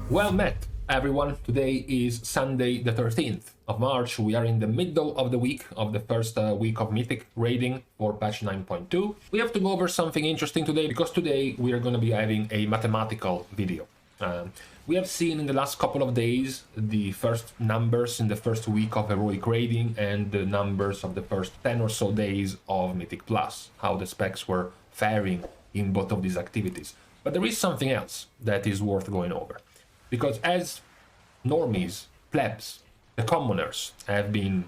Well met, everyone. Today is Sunday the 13th of March. We are in the middle of the week of the first week of Mythic raiding for patch 9.2. We have to go over something interesting today because today we are going to be having a mathematical video. We have seen in the last couple of days the first numbers in the first week of heroic raiding and the numbers of the first 10 or so days of Mythic Plus, how the specs were faring in both of these activities. But there is something else that is worth going over. Because as normies, plebs, the commoners have been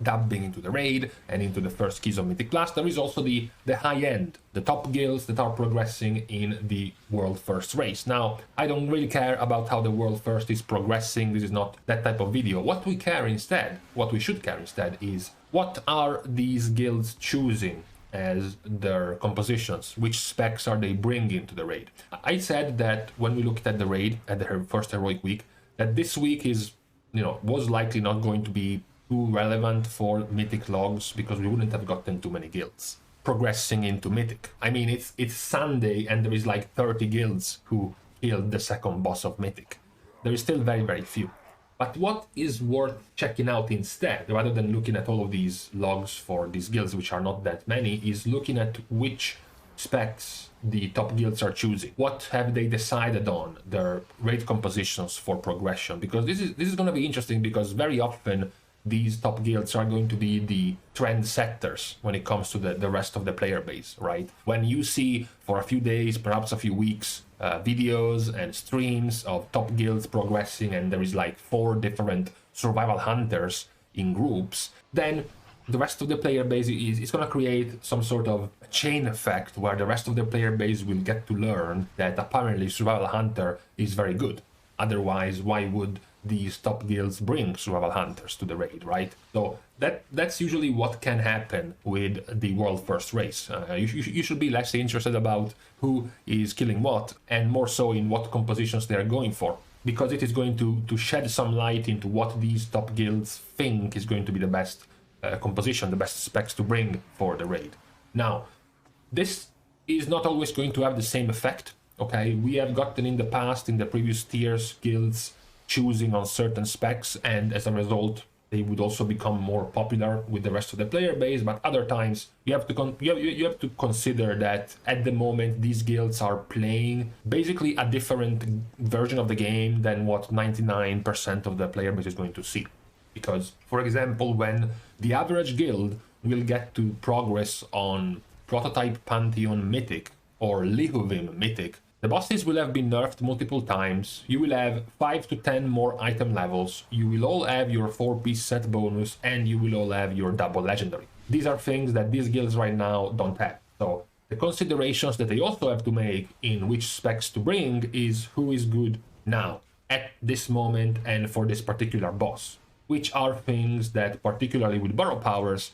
dabbing into the raid and into the first keys of Mythic Plus, there is also the high end, the top guilds that are progressing in the World First race. Now, I don't really care about how the World First is progressing. This is not that type of video. What we care instead, what we should care instead, is what are these guilds choosing as their compositions, which specs are they bringing to the raid. I said that when we looked at the raid at the first heroic week, that this week is, was likely not going to be too relevant for Mythic logs because we wouldn't have gotten too many guilds progressing into Mythic. I mean, it's Sunday and there is like 30 guilds who killed the second boss of Mythic. There is still very, very few. But what is worth checking out instead, rather than looking at all of these logs for these guilds, which are not that many, is looking at which specs the top guilds are choosing. What have they decided on, their raid compositions for progression? Because this is going to be interesting because very often these top guilds are going to be the trendsetters when it comes to the rest of the player base, right? When you see for a few days, perhaps a few weeks, videos and streams of top guilds progressing and there is like 4 different survival hunters in groups, then the rest of the player base is going to create some sort of chain effect where the rest of the player base will get to learn that apparently survival hunter is very good. Otherwise, why would these top guilds bring survival hunters to the raid, right? So that's usually what can happen with the world first race. You should be less interested about who is killing what and more so in what compositions they are going for, because it is going to shed some light into what these top guilds think is going to be the best composition, the best specs to bring for the raid. Now, this is not always going to have the same effect. Okay, we have gotten in the past, in the previous tiers, guilds choosing on certain specs, and as a result, they would also become more popular with the rest of the player base. But other times, you have to consider that at the moment these guilds are playing basically a different version of the game than what 99% of the player base is going to see. Because, for example, when the average guild will get to progress on Prototype Pantheon Mythic or Lihuvim Mythic, the bosses will have been nerfed multiple times, you will have 5 to 10 more item levels, you will all have your 4-piece set bonus, and you will all have your double legendary. These are things that these guilds right now don't have. So the considerations that they also have to make in which specs to bring is who is good now, at this moment, and for this particular boss. Which are things that, particularly with borrow powers,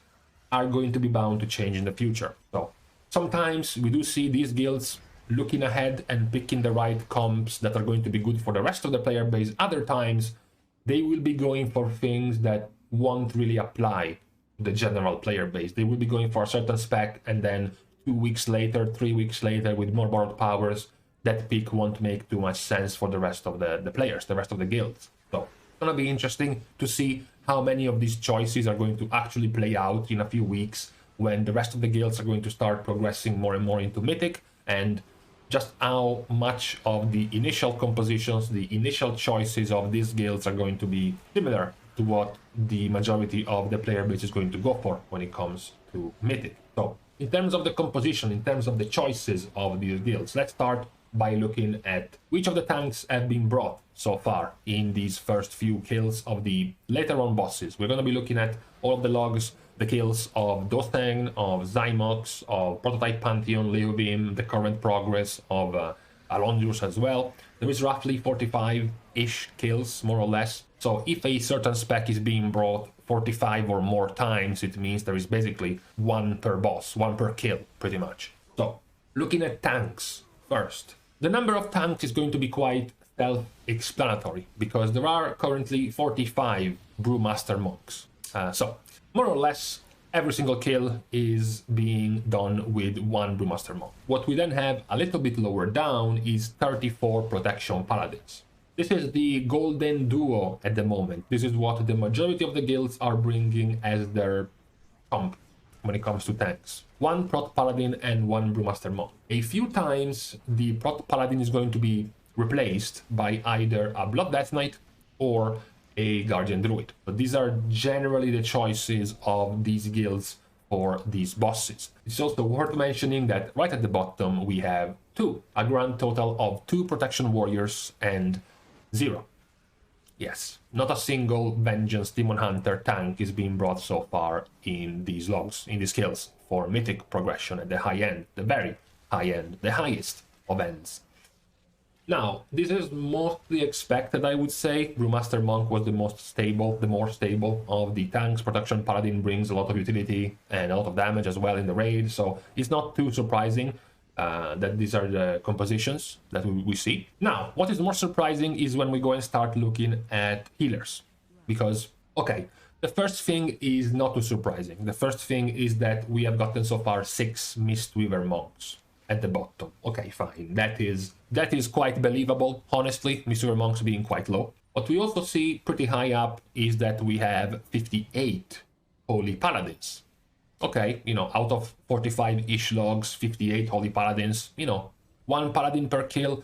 are going to be bound to change in the future. So sometimes we do see these guilds looking ahead and picking the right comps that are going to be good for the rest of the player base. Other times, they will be going for things that won't really apply to the general player base. They will be going for a certain spec, and then 2 weeks later, 3 weeks later, with more borrowed powers, that pick won't make too much sense for the rest of the players, the rest of the guilds. So it's going to be interesting to see how many of these choices are going to actually play out in a few weeks when the rest of the guilds are going to start progressing more and more into Mythic, and just how much of the initial compositions, the initial choices of these guilds are going to be similar to what the majority of the player base is going to go for when it comes to Mythic. So in terms of the composition, in terms of the choices of these guilds, let's start by looking at which of the tanks have been brought so far in these first few kills of the later on bosses. We're going to be looking at all of the logs, the kills of Dothang, of Zymox, of Prototype Pantheon, Lihuvim, the current progress of Alondrus as well. There is roughly 45-ish kills, more or less. So if a certain spec is being brought 45 or more times, it means there is basically 1 per boss, 1 per kill, pretty much. So, looking at tanks first. The number of tanks is going to be quite self-explanatory, because there are currently 45 Brewmaster monks. So, more or less, every single kill is being done with 1 Brewmaster monk. What we then have a little bit lower down is 34 protection paladins. This is the golden duo at the moment. This is what the majority of the guilds are bringing as their comp when it comes to tanks. One Prot Paladin and one Brewmaster Monk. A few times the Prot Paladin is going to be replaced by either a Blood Death Knight or a Guardian Druid. But these are generally the choices of these guilds for these bosses. It's also worth mentioning that right at the bottom we have a grand total of 2 Protection Warriors and 0. Yes, not a single Vengeance Demon Hunter tank is being brought so far in these logs, in these skills, for Mythic progression at the high end, the very high end, the highest of ends. Now, this is mostly expected, I would say. Brewmaster Monk was the more stable of the tanks. Protection Paladin brings a lot of utility and a lot of damage as well in the raid, so it's not too surprising that these are the compositions that we see. Now, what is more surprising is when we go and start looking at healers. Because, okay, the first thing is not too surprising. The first thing is that we have gotten so far 6 Mistweaver Monks at the bottom. Okay, fine. That is quite believable, honestly, Mistweaver Monks being quite low. What we also see pretty high up is that we have 58 Holy Paladins. Okay, out of 45-ish logs, 58 Holy Paladins, 1 Paladin per kill,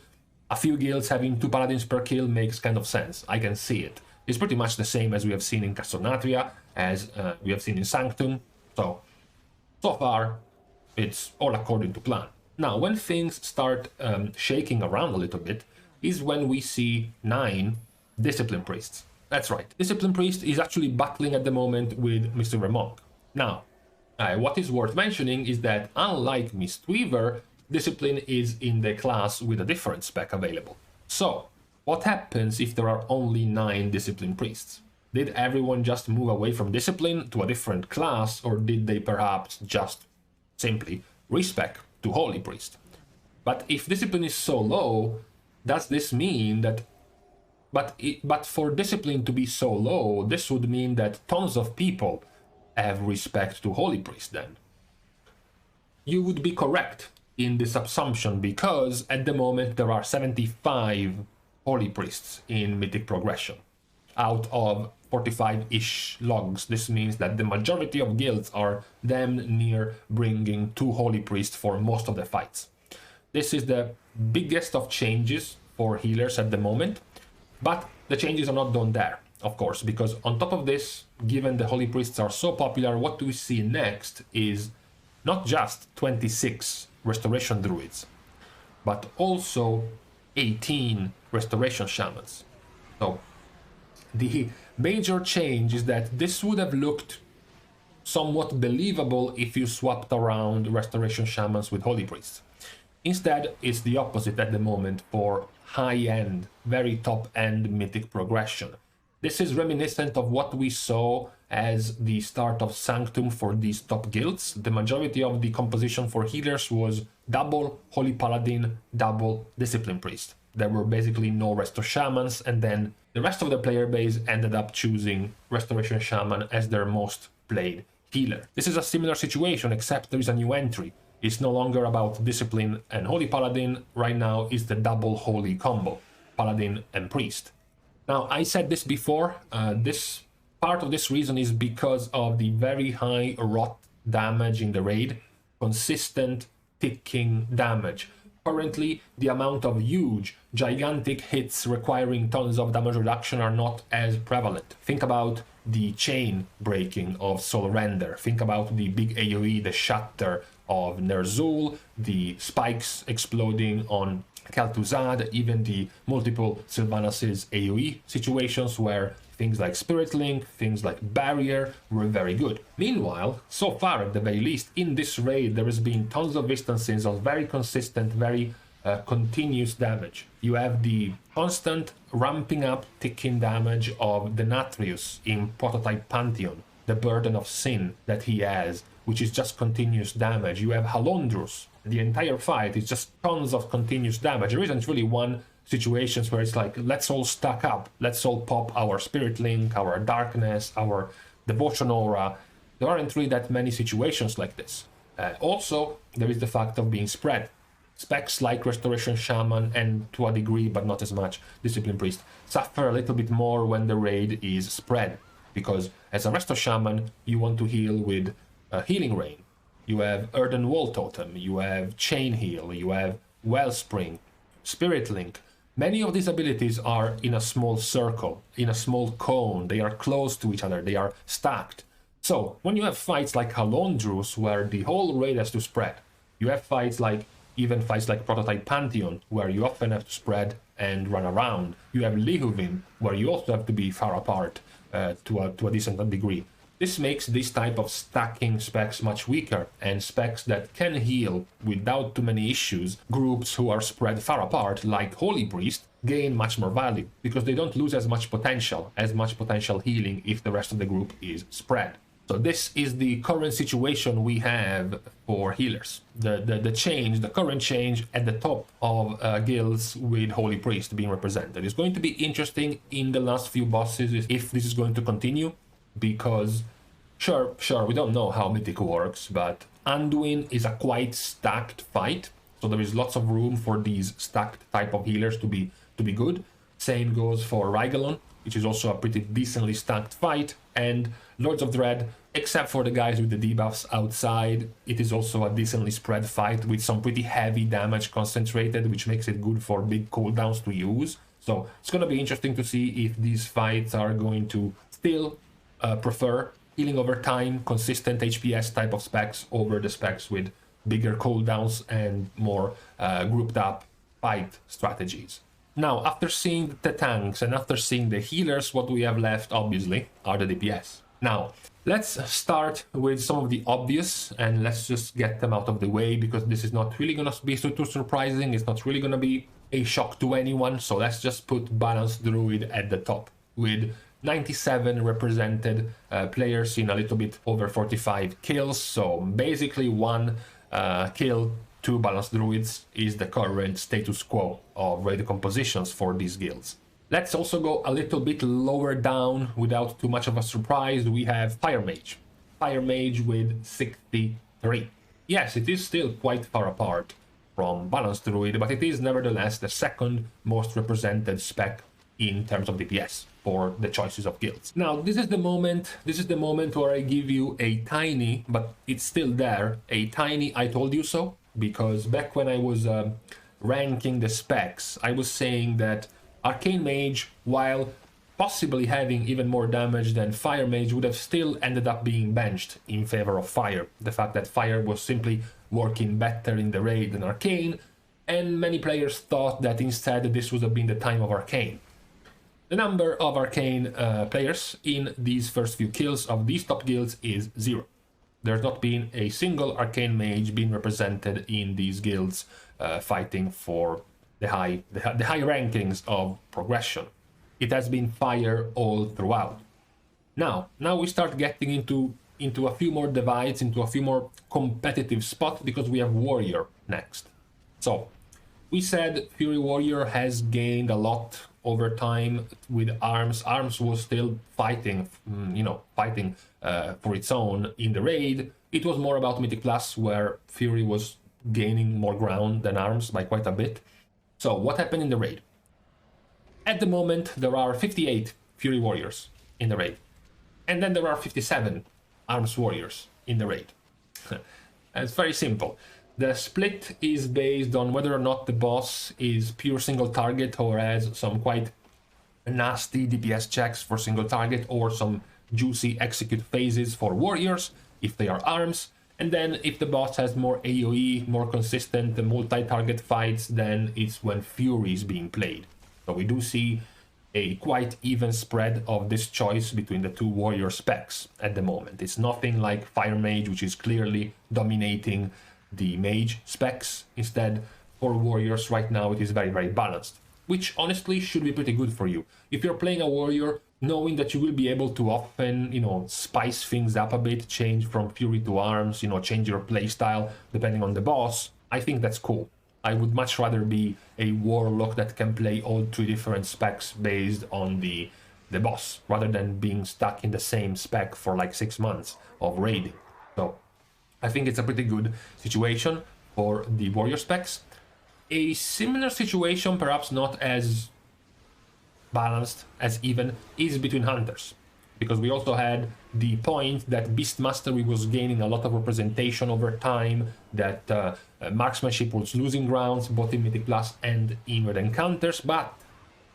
a few guilds having 2 Paladins per kill makes kind of sense. I can see it. It's pretty much the same as we have seen in Castonatria, as we have seen in Sanctum. So far, it's all according to plan. Now, when things start shaking around a little bit, is when we see 9 Discipline Priests. That's right. Discipline Priest is actually battling at the moment with Mistweaver Monk. Now, what is worth mentioning is that unlike Mistweaver, Discipline is in the class with a different spec available. So, what happens if there are only 9 Discipline Priests? Did everyone just move away from Discipline to a different class, or did they perhaps just simply respec to Holy Priest? But if Discipline is so low, does this mean that... But for Discipline to be so low, this would mean that tons of people have respect to Holy Priest then. You would be correct in this assumption, because at the moment there are 75 Holy Priests in Mythic progression out of 45-ish logs. This means that the majority of guilds are damn near bringing 2 Holy Priests for most of the fights. This is the biggest of changes for healers at the moment, but the changes are not done there, of course, because on top of this, given the Holy Priests are so popular, what we see next is not just 26 Restoration Druids, but also 18 Restoration Shamans. So the major change is that this would have looked somewhat believable if you swapped around Restoration Shamans with Holy Priests. Instead, it's the opposite at the moment for high-end, very top-end Mythic progression. This is reminiscent of what we saw as the start of Sanctum for these top guilds. The majority of the composition for healers was double Holy Paladin, double Discipline Priest. There were basically no Resto Shamans, and then the rest of the player base ended up choosing Restoration Shaman as their most played healer. This is a similar situation, except there is a new entry. It's no longer about Discipline and Holy Paladin. Right now it's the double Holy combo, Paladin and Priest. Now, I said this before, this part of this reason is because of the very high rot damage in the raid, consistent ticking damage. Currently, the amount of huge, gigantic hits requiring tons of damage reduction are not as prevalent. Think about the chain breaking of Soul Render. Think about the big AoE, the shatter of Ner'zhul, the spikes exploding on Kel'Thuzad, even the multiple Sylvanas' AoE situations where things like Spirit Link, things like Barrier were very good. Meanwhile, so far at the very least, in this raid there has been tons of instances of very consistent, very continuous damage. You have the constant ramping up ticking damage of Denatrius in Prototype Pantheon, the burden of sin that he has, which is just continuous damage. You have Halondrus. The entire fight is just tons of continuous damage. There isn't really one situation where it's like, let's all stack up, let's all pop our Spirit Link, our Darkness, our Devotion Aura. There aren't really that many situations like this. Also, there is the fact of being spread. specs like Restoration Shaman and to a degree, but not as much, Discipline Priest suffer a little bit more when the raid is spread, because as a Resto Shaman you want to heal with Healing Rain, you have Earthen Wall Totem, you have Chain Heal, you have Wellspring, Spirit Link. Many of these abilities are in a small circle, in a small cone, they are close to each other, they are stacked. So when you have fights like Halondrus where the whole raid has to spread, you have fights like Prototype Pantheon where you often have to spread and run around. You have Lihuvin where you also have to be far apart to a decent degree. This makes this type of stacking specs much weaker, and specs that can heal without too many issues, groups who are spread far apart like Holy Priest, gain much more value because they don't lose as much potential healing if the rest of the group is spread. So this is the current situation we have for healers. The current change at the top of guilds with Holy Priest being represented. It's going to be interesting in the last few bosses if this is going to continue, because sure, we don't know how Mythic works, but Anduin is a quite stacked fight, so there is lots of room for these stacked type of healers to be good. Same goes for Rygalon, which is also a pretty decently stacked fight, and Lords of Dread, except for the guys with the debuffs outside, it is also a decently spread fight with some pretty heavy damage concentrated, which makes it good for big cooldowns to use. So it's going to be interesting to see if these fights are going to still prefer healing over time, consistent HPS type of specs over the specs with bigger cooldowns and more grouped up fight strategies. Now, after seeing the tanks and after seeing the healers, what we have left, obviously, are the DPS. Now, let's start with some of the obvious, and let's just get them out of the way, because this is not really going to be too surprising, it's not really going to be a shock to anyone, so let's just put Balanced Druid at the top, with 97 represented players in a little bit over 45 kills, so basically one kill, 2 Balanced Druids is the current status quo of raid compositions for these guilds. Let's also go a little bit lower down without too much of a surprise. We have Fire Mage. Fire Mage with 63. Yes, it is still quite far apart from Balanced Druid, but it is nevertheless the second most represented spec in terms of DPS for the choices of guilds. Now, this is the moment where I give you a tiny, but it's still there, a tiny I told you so, because back when I was ranking the specs, I was saying that Arcane Mage, while possibly having even more damage than Fire Mage, would have still ended up being benched in favor of Fire. The fact that Fire was simply working better in the raid than Arcane, and many players thought that instead this would have been the time of Arcane. The number of Arcane players in these first few kills of these top guilds is 0. There's not been a single Arcane Mage being represented in these guilds fighting for the high rankings of progression. It has been Fire all throughout. Now we start getting into a few more divides, into a few more competitive spots, because we have Warrior next. So we said Fury Warrior has gained a lot over time with Arms. Arms was still fighting, for its own in the raid. It was more about Mythic Plus, where Fury was gaining more ground than Arms by quite a bit. So what happened in the raid? At the moment, there are 58 Fury Warriors in the raid. And then there are 57 Arms Warriors in the raid. It's very simple. The split is based on whether or not the boss is pure single target or has some quite nasty DPS checks for single target, or some juicy execute phases for warriors if they are arms. And then if the boss has more AoE, more consistent multi-target fights, then it's when Fury is being played. So we do see a quite even spread of this choice between the two warrior specs at the moment. It's nothing like Fire Mage, which is clearly dominating the mage specs. Instead, for warriors right now it is very, very balanced, which honestly should be pretty good for you. If you're playing a warrior, knowing that you will be able to often, spice things up a bit, change from Fury to Arms, change your playstyle depending on the boss, I think that's cool. I would much rather be a warlock that can play all 3 different specs based on the boss, rather than being stuck in the same spec for like 6 months of raiding. So I think it's a pretty good situation for the warrior specs. A similar situation, perhaps not as balanced, as even, is between hunters. Because we also had the point that Beast Mastery was gaining a lot of representation over time, that marksmanship was losing grounds, both in Mythic Plus and in Red Encounters, but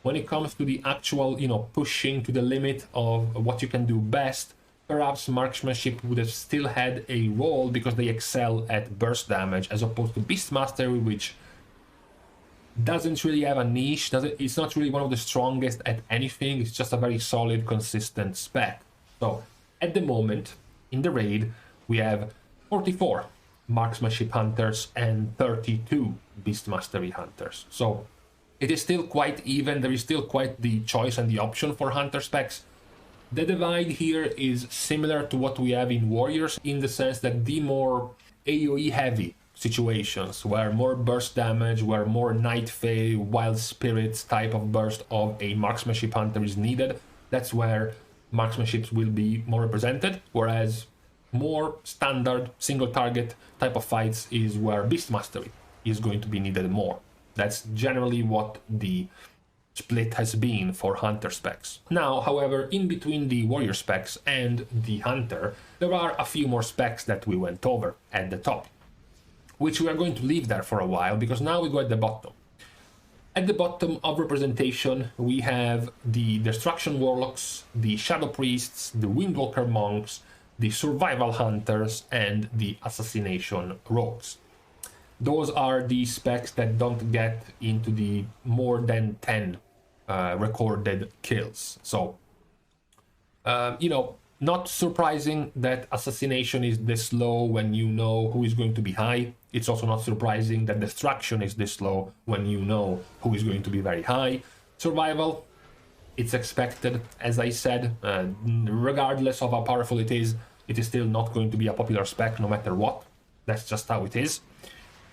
when it comes to the actual, pushing to the limit of what you can do best, perhaps marksmanship would have still had a role because they excel at burst damage, as opposed to Beast Mastery, which doesn't really have a niche. It's not really one of the strongest at anything. It's just a very solid, consistent spec. So at the moment in the raid we have 44 marksmanship hunters and 32 beast mastery hunters. So it is still quite even. There is still quite the choice and the option for hunter specs. The divide here is similar to what we have in warriors, in the sense that the more AoE heavy situations, where more burst damage, where more Night Fae, Wild Spirits type of burst of a marksmanship hunter is needed, that's where marksmanships will be more represented, whereas more standard single target type of fights is where beast mastery is going to be needed more. That's generally what the split has been for hunter specs. Now, however, in between the warrior specs and the hunter, there are a few more specs that we went over at the top, which we are going to leave there for a while, because now we go at the bottom. At the bottom of representation, we have the Destruction Warlocks, the Shadow Priests, the Windwalker Monks, the Survival Hunters, and the Assassination Rogues. Those are the specs that don't get into the more than 10 recorded kills. So, not surprising that Assassination is this low when you know who is going to be high. It's also not surprising that Destruction is this low when you know who is going to be very high. Survival, it's expected, as I said, regardless of how powerful it is still not going to be a popular spec no matter what. That's just how it is.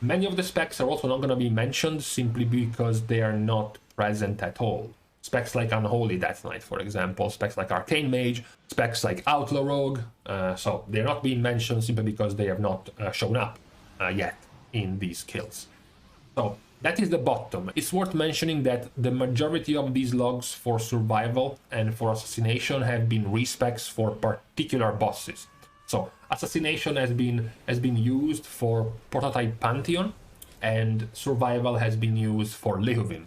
Many of the specs are also not going to be mentioned simply because they are not present at all. Specs like Unholy Death Knight, for example, specs like Arcane Mage, specs like Outlaw Rogue, so they're not being mentioned simply because they have not shown up yet in these kills. So that is the bottom. It's worth mentioning that the majority of these logs for Survival and for Assassination have been respecs for particular bosses. So Assassination has been used for Prototype Pantheon, and Survival has been used for Lehuvin.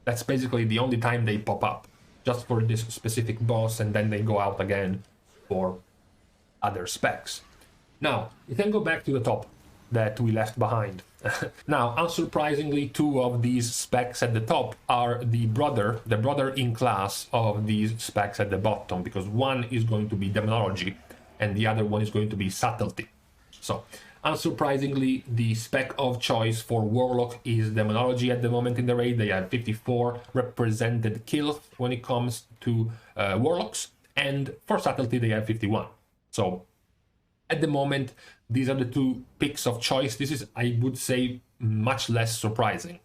That's basically the only time they pop up, just for this specific boss, and then they go out again for other specs. Now, you can go back to the top that we left behind. Now, unsurprisingly, two of these specs at the top are the brother in class of these specs at the bottom, because one is going to be Demonology, and the other one is going to be Subtlety. So, unsurprisingly, the spec of choice for Warlock is Demonology at the moment in the raid. They have 54 represented kills when it comes to Warlocks, and for Subtlety they have 51. So, at the moment, these are the two picks of choice. This is, I would say, much less surprising.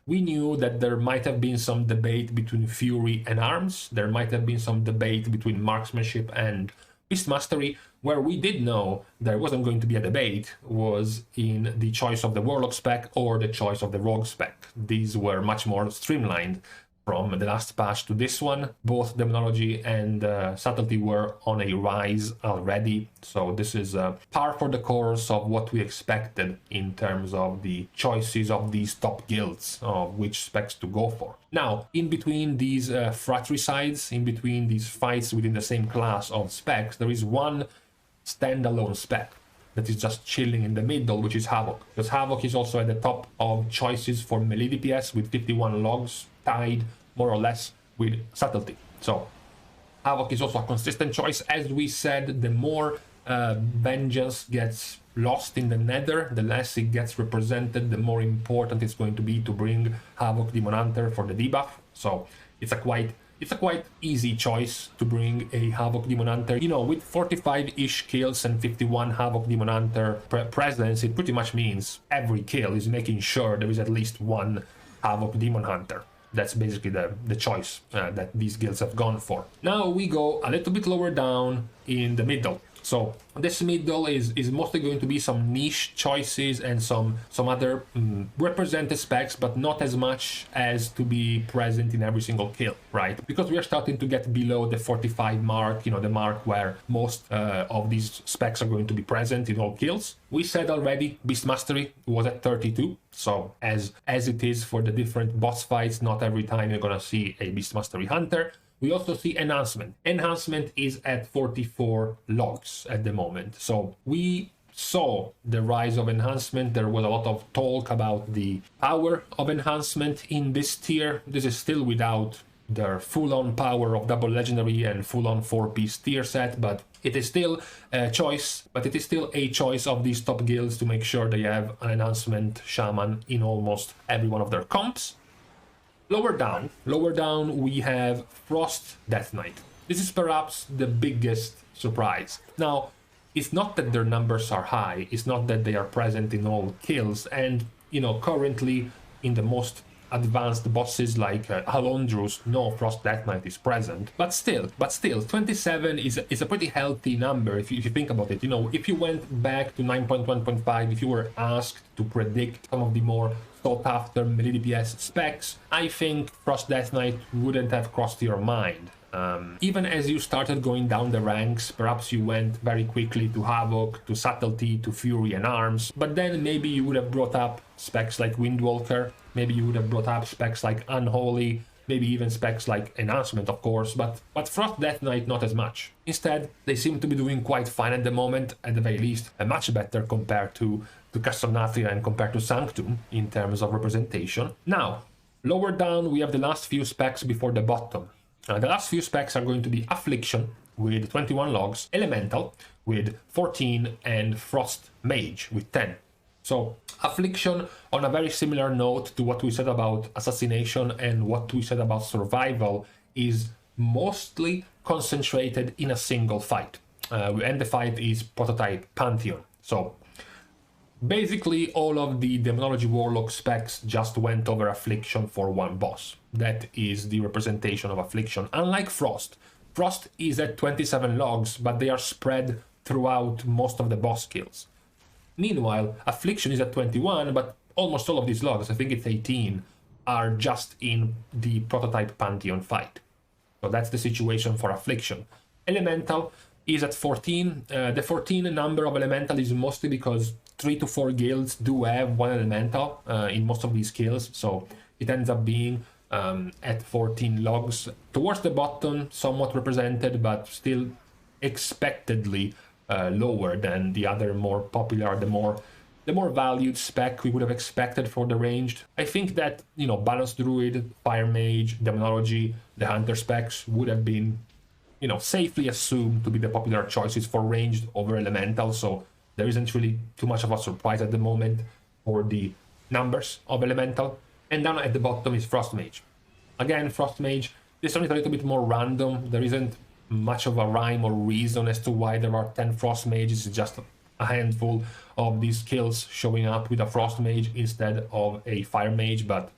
We knew that there might have been some debate between Fury and Arms. There might have been some debate between Marksmanship and Beast Mastery. Where we did know there wasn't going to be a debate was in the choice of the Warlock spec or the choice of the Rogue spec. These were much more streamlined from the last patch to this one. Both Demonology and Subtlety were on a rise already, so this is par for the course of what we expected in terms of the choices of these top guilds, of which specs to go for. Now, in between these fratricides, in between these fights within the same class of specs, there is one standalone spec that is just chilling in the middle, which is Havoc. Because Havoc is also at the top of choices for melee DPS with 51 logs, tied more or less with Subtlety. So Havoc is also a consistent choice. As we said, the more Vengeance gets lost in the Nether, the less it gets represented, the more important it's going to be to bring Havoc Demon Hunter for the debuff. So it's a quite easy choice to bring a Havoc Demon Hunter. With 45-ish kills and 51 Havoc Demon Hunter presence, it pretty much means every kill is making sure there is at least one Havoc Demon Hunter. That's basically the choice that these guilds have gone for. Now we go a little bit lower down in the middle. So this middle is mostly going to be some niche choices and some other represented specs, but not as much as to be present in every single kill, right? Because we are starting to get below the 45 mark, you know, the mark where most of these specs are going to be present in all kills. We said already Beast Mastery was at 32, so as it is for the different boss fights, not every time you're gonna see a Beast Mastery Hunter. We also see Enhancement. Enhancement is at 44 logs at the moment. So we saw the rise of Enhancement. There was a lot of talk about the power of Enhancement in this tier. This is still without their full-on power of double legendary and full-on 4-piece tier set, but it is still a choice. But it is still a choice of these top guilds to make sure they have an Enhancement Shaman in almost every one of their comps. Lower down, we have Frost Death Knight. This is perhaps the biggest surprise. Now, it's not that their numbers are high, it's not that they are present in all kills, and, you know, currently in the most advanced bosses like Alondrus, no Frost Death Knight is present, but still, 27 is a pretty healthy number if you think about it. You know, if you went back to 9.1.5, if you were asked to predict some of the more sought after melee DPS specs, I think Frost Death Knight wouldn't have crossed your mind. Even as you started going down the ranks, perhaps you went very quickly to Havoc, to Subtlety, to Fury and Arms, but then maybe you would have brought up specs like Windwalker, maybe you would have brought up specs like Unholy, maybe even specs like Enhancement, of course, but Frost Death Knight not as much. Instead, they seem to be doing quite fine at the moment, at the very least, much better compared to Cassonatria and compared to Sanctum in terms of representation. Now, lower down, we have the last few specs before the bottom. The last few specs are going to be Affliction with 21 logs, Elemental with 14, and Frost Mage with 10. So Affliction, on a very similar note to what we said about Assassination and what we said about Survival, is mostly concentrated in a single fight. And the fight is Prototype Pantheon. So basically, all of the Demonology Warlock specs just went over Affliction for one boss. That is the representation of Affliction. Unlike Frost, Frost is at 27 logs, but they are spread throughout most of the boss kills. Meanwhile, Affliction is at 21, but almost all of these logs, I think it's 18, are just in the Prototype Pantheon fight. So that's the situation for Affliction. Elemental is at 14. The 14 number of Elemental is mostly because 3 to 4 guilds do have one Elemental in most of these kills, so it ends up being at 14 logs. Towards the bottom, somewhat represented, but still expectedly lower than the other more popular, the more valued spec we would have expected for the ranged. I think that, you know, Balanced Druid, Fire Mage, Demonology, the Hunter specs would have been, you know, safely assumed to be the popular choices for ranged over Elemental, so there isn't really too much of a surprise at the moment for the numbers of Elemental. And down at the bottom is Frost Mage. Again, Frost Mage, this one is a little bit more random. There isn't much of a rhyme or reason as to why there are 10 Frost Mages. It's just a handful of these skills showing up with a Frost Mage instead of a Fire Mage, but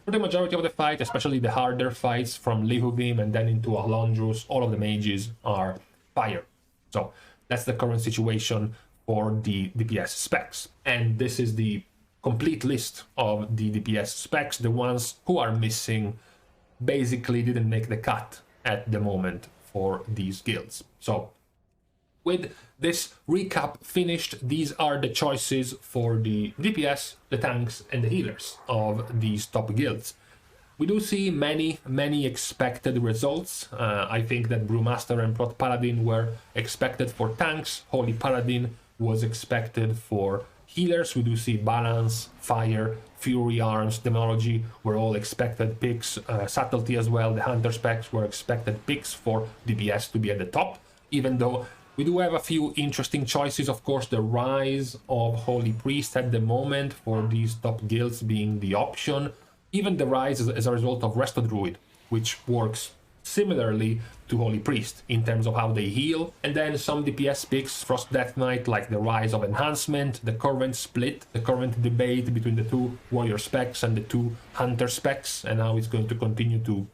for the majority of the fight, especially the harder fights from Lihuvim and then into Alondrus, all of the mages are fire. So that's the current situation for the DPS specs. And this is the complete list of the DPS specs. The ones who are missing basically didn't make the cut at the moment for these guilds. So with this recap finished, these are the choices for the DPS, the tanks, and the healers of these top guilds. We do see many expected results. I think that Brewmaster and Prot Paladin were expected for tanks. Holy Paladin was expected for healers. We do see Balance, Fire, Fury, Arms, Demonology were all expected picks. Subtlety as well, the Hunter specs were expected picks for DPS to be at the top, even though we do have a few interesting choices. Of course, the rise of Holy Priest at the moment for these top guilds being the option. Even the rise as a result of Resto Druid, which works similarly to Holy Priest in terms of how they heal. And then some DPS picks, Frost Death Knight, like the rise of Enhancement, the current split, the current debate between the two Warrior specs and the two Hunter specs, and how it's going to continue to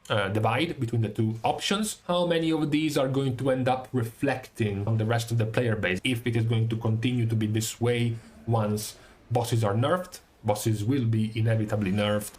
divide between the two options. How many of these are going to end up reflecting on the rest of the player base? If it is going to continue to be this way once bosses are nerfed. Bosses will be inevitably nerfed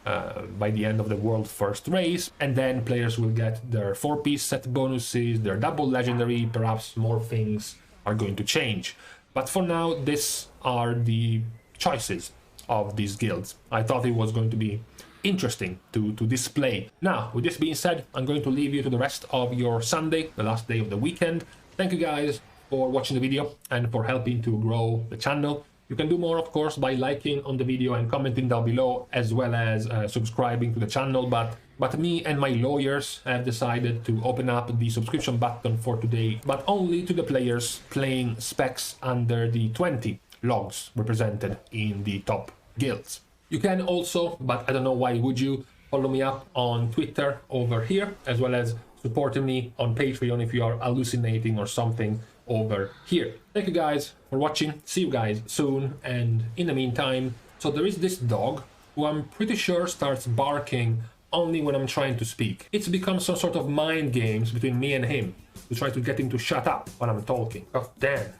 by the end of the world first race, and then players will get their 4-piece set bonuses, their double legendary, perhaps more things are going to change. But for now, these are the choices of these guilds. I thought it was going to be interesting to display. Now, with this being said, I'm going to leave you to the rest of your Sunday, the last day of the weekend. Thank you guys for watching the video and for helping to grow the channel. You can do more, of course, by liking on the video and commenting down below, as well as subscribing to the channel. But me and my lawyers have decided to open up the subscription button for today, but only to the players playing specs under the 20 logs represented in the top guilds. You can also, but I don't know why would you, follow me up on Twitter over here, as well as supporting me on Patreon if you are hallucinating or something over here. Thank you guys for watching. See you guys soon. And in the meantime, so there is this dog who I'm pretty sure starts barking only when I'm trying to speak. It's become some sort of mind games between me and him to try to get him to shut up when I'm talking. Oh, damn.